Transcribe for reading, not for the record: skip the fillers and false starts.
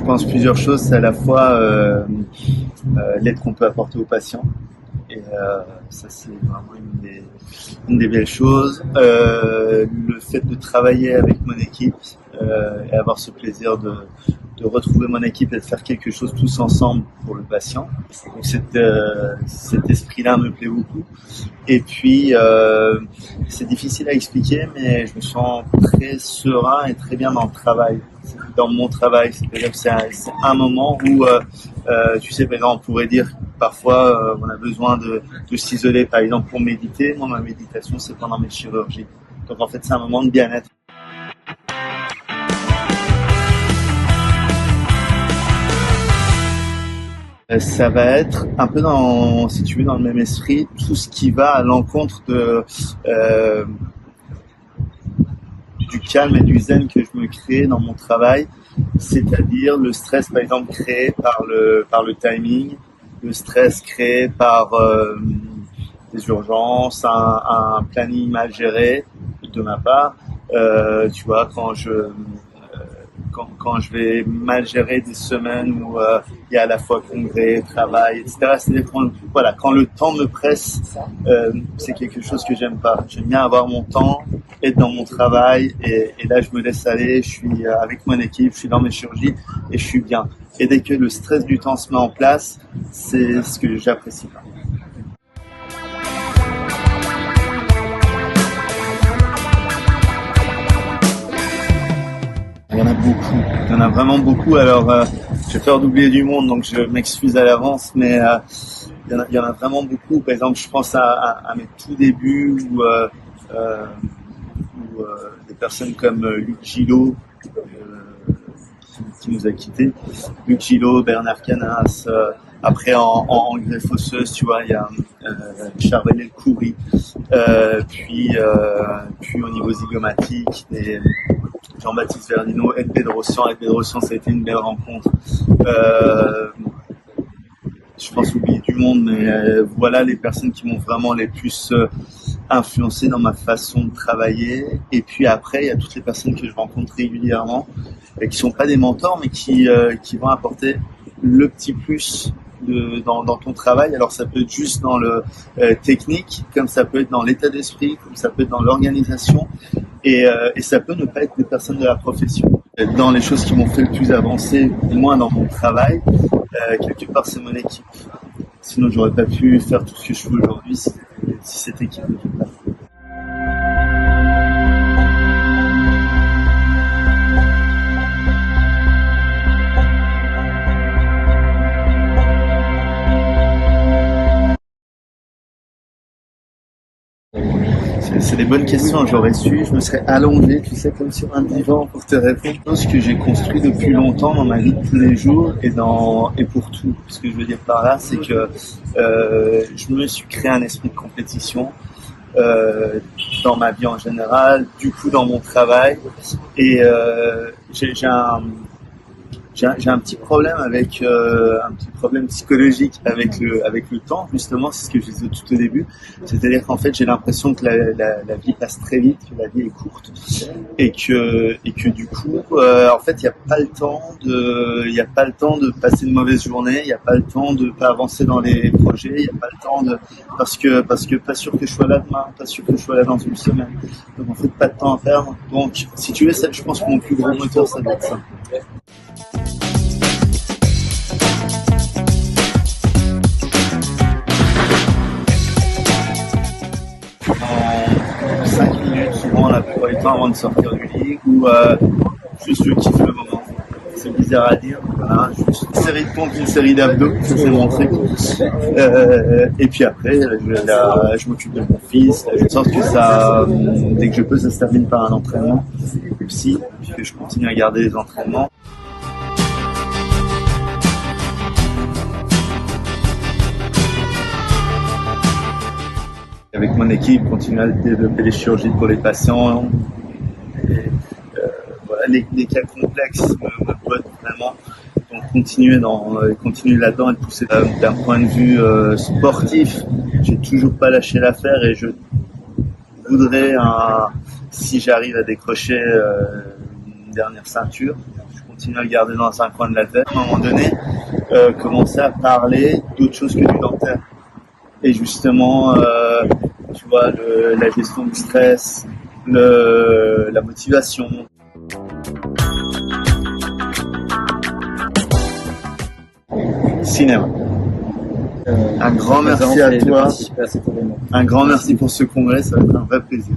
je pense plusieurs choses. C'est à la fois l'aide qu'on peut apporter aux patients. Et ça, c'est vraiment une des belles choses. Le fait de travailler avec mon équipe et avoir ce plaisir de retrouver mon équipe et de faire quelque chose tous ensemble pour le patient. Donc cet esprit-là me plaît beaucoup. Et puis, c'est difficile à expliquer, mais je me sens très serein et très bien dans mon travail. C'est-à-dire que c'est un moment où, tu sais, par exemple, on pourrait dire parfois on a besoin de s'isoler, par exemple, pour méditer. Moi, ma méditation, c'est pendant mes chirurgies. Donc, en fait, c'est un moment de bien-être. Ça va être un peu si tu veux, dans le même esprit, tout ce qui va à l'encontre du calme et du zen que je me crée dans mon travail, c'est-à-dire le stress, par exemple, créé par le timing, le stress créé par des urgences, un planning mal géré de ma part. Tu vois, quand je vais mal gérer des semaines où il y a à la fois congrès, travail, etc. C'est-à-dire quand le temps me presse, c'est quelque chose que j'aime pas. J'aime bien avoir mon temps, être dans mon travail, et là je me laisse aller, je suis avec mon équipe, je suis dans mes chirurgies et je suis bien. Et dès que le stress du temps se met en place, c'est ce que j'apprécie pas. Il y en a beaucoup, il y en a vraiment beaucoup. Alors, j'ai peur d'oublier du monde, donc je m'excuse à l'avance, mais il y en a vraiment beaucoup. Par exemple, je pense à mes tout débuts où des personnes comme Luc Gillot, qui nous a quittés, Luc Gillot, Bernard Canas, après en greffe osseuse, tu vois, il y a Charvel El Khoury, puis au niveau zygomatique, et Jean-Baptiste Verdino, Ed Bedrossian. Ed Bedrossian, ça a été une belle rencontre. Je pense oublier du monde, mais voilà les personnes qui m'ont vraiment les plus influencé dans ma façon de travailler. Et puis après, il y a toutes les personnes que je rencontre régulièrement, et qui sont pas des mentors, mais qui vont apporter le petit plus dans ton travail. Alors ça peut être juste dans le technique, comme ça peut être dans l'état d'esprit, comme ça peut être dans l'organisation, et ça peut ne pas être des personnes de la profession. Dans les choses qui m'ont fait le plus avancer, moi, dans mon travail, quelque part, c'est mon équipe. Sinon, j'aurais pas pu faire tout ce que je fais aujourd'hui si cette équipe n'était pas là. C'est des bonnes questions, j'aurais su, je me serais allongé, tu sais, comme sur un divan pour te répondre. Ce que j'ai construit depuis longtemps dans ma vie de tous les jours et pour tout. Ce que je veux dire par là, c'est que je me suis créé un esprit de compétition dans ma vie en général, du coup dans mon travail, et j'ai un petit problème un petit problème psychologique avec le temps, justement. C'est ce que je disais tout au début, c'est-à-dire qu'en fait j'ai l'impression que la vie passe très vite, que la vie est courte, et que du coup en fait il y a pas le temps de passer une mauvaise journée, il y a pas le temps de pas avancer dans les projets, il y a pas le temps parce que pas sûr que je sois là demain, pas sûr que je sois là dans une semaine, donc en fait pas de temps à perdre. Donc si tu veux, je pense que mon plus gros moteur, ça doit être ça. En 5 minutes, souvent, la plupart du temps, avant de sortir du lit, où juste je kiffe le moment. C'est bizarre à dire, voilà, juste une série de pompes, une série d'abdos, ça c'est mon truc. Et puis après, je m'occupe de mon fils, de sorte que ça, dès que je peux, ça se termine par un entraînement aussi, puisque je continue à garder les entraînements. Avec mon équipe, continuer à développer les chirurgies pour les patients. Et, voilà, les cas complexes me bottent vraiment. Donc continuer là-dedans et pousser d'un point de vue sportif. J'ai toujours pas lâché l'affaire, et je voudrais, si j'arrive à décrocher une dernière ceinture, je continué à le garder dans un coin de la tête. À un moment donné, commencer à parler d'autre chose que du dentaire. Et justement, tu vois, la gestion du stress, la motivation. Cinéma. Un grand merci à toi. Un grand merci pour ce congrès, ça va être un vrai plaisir.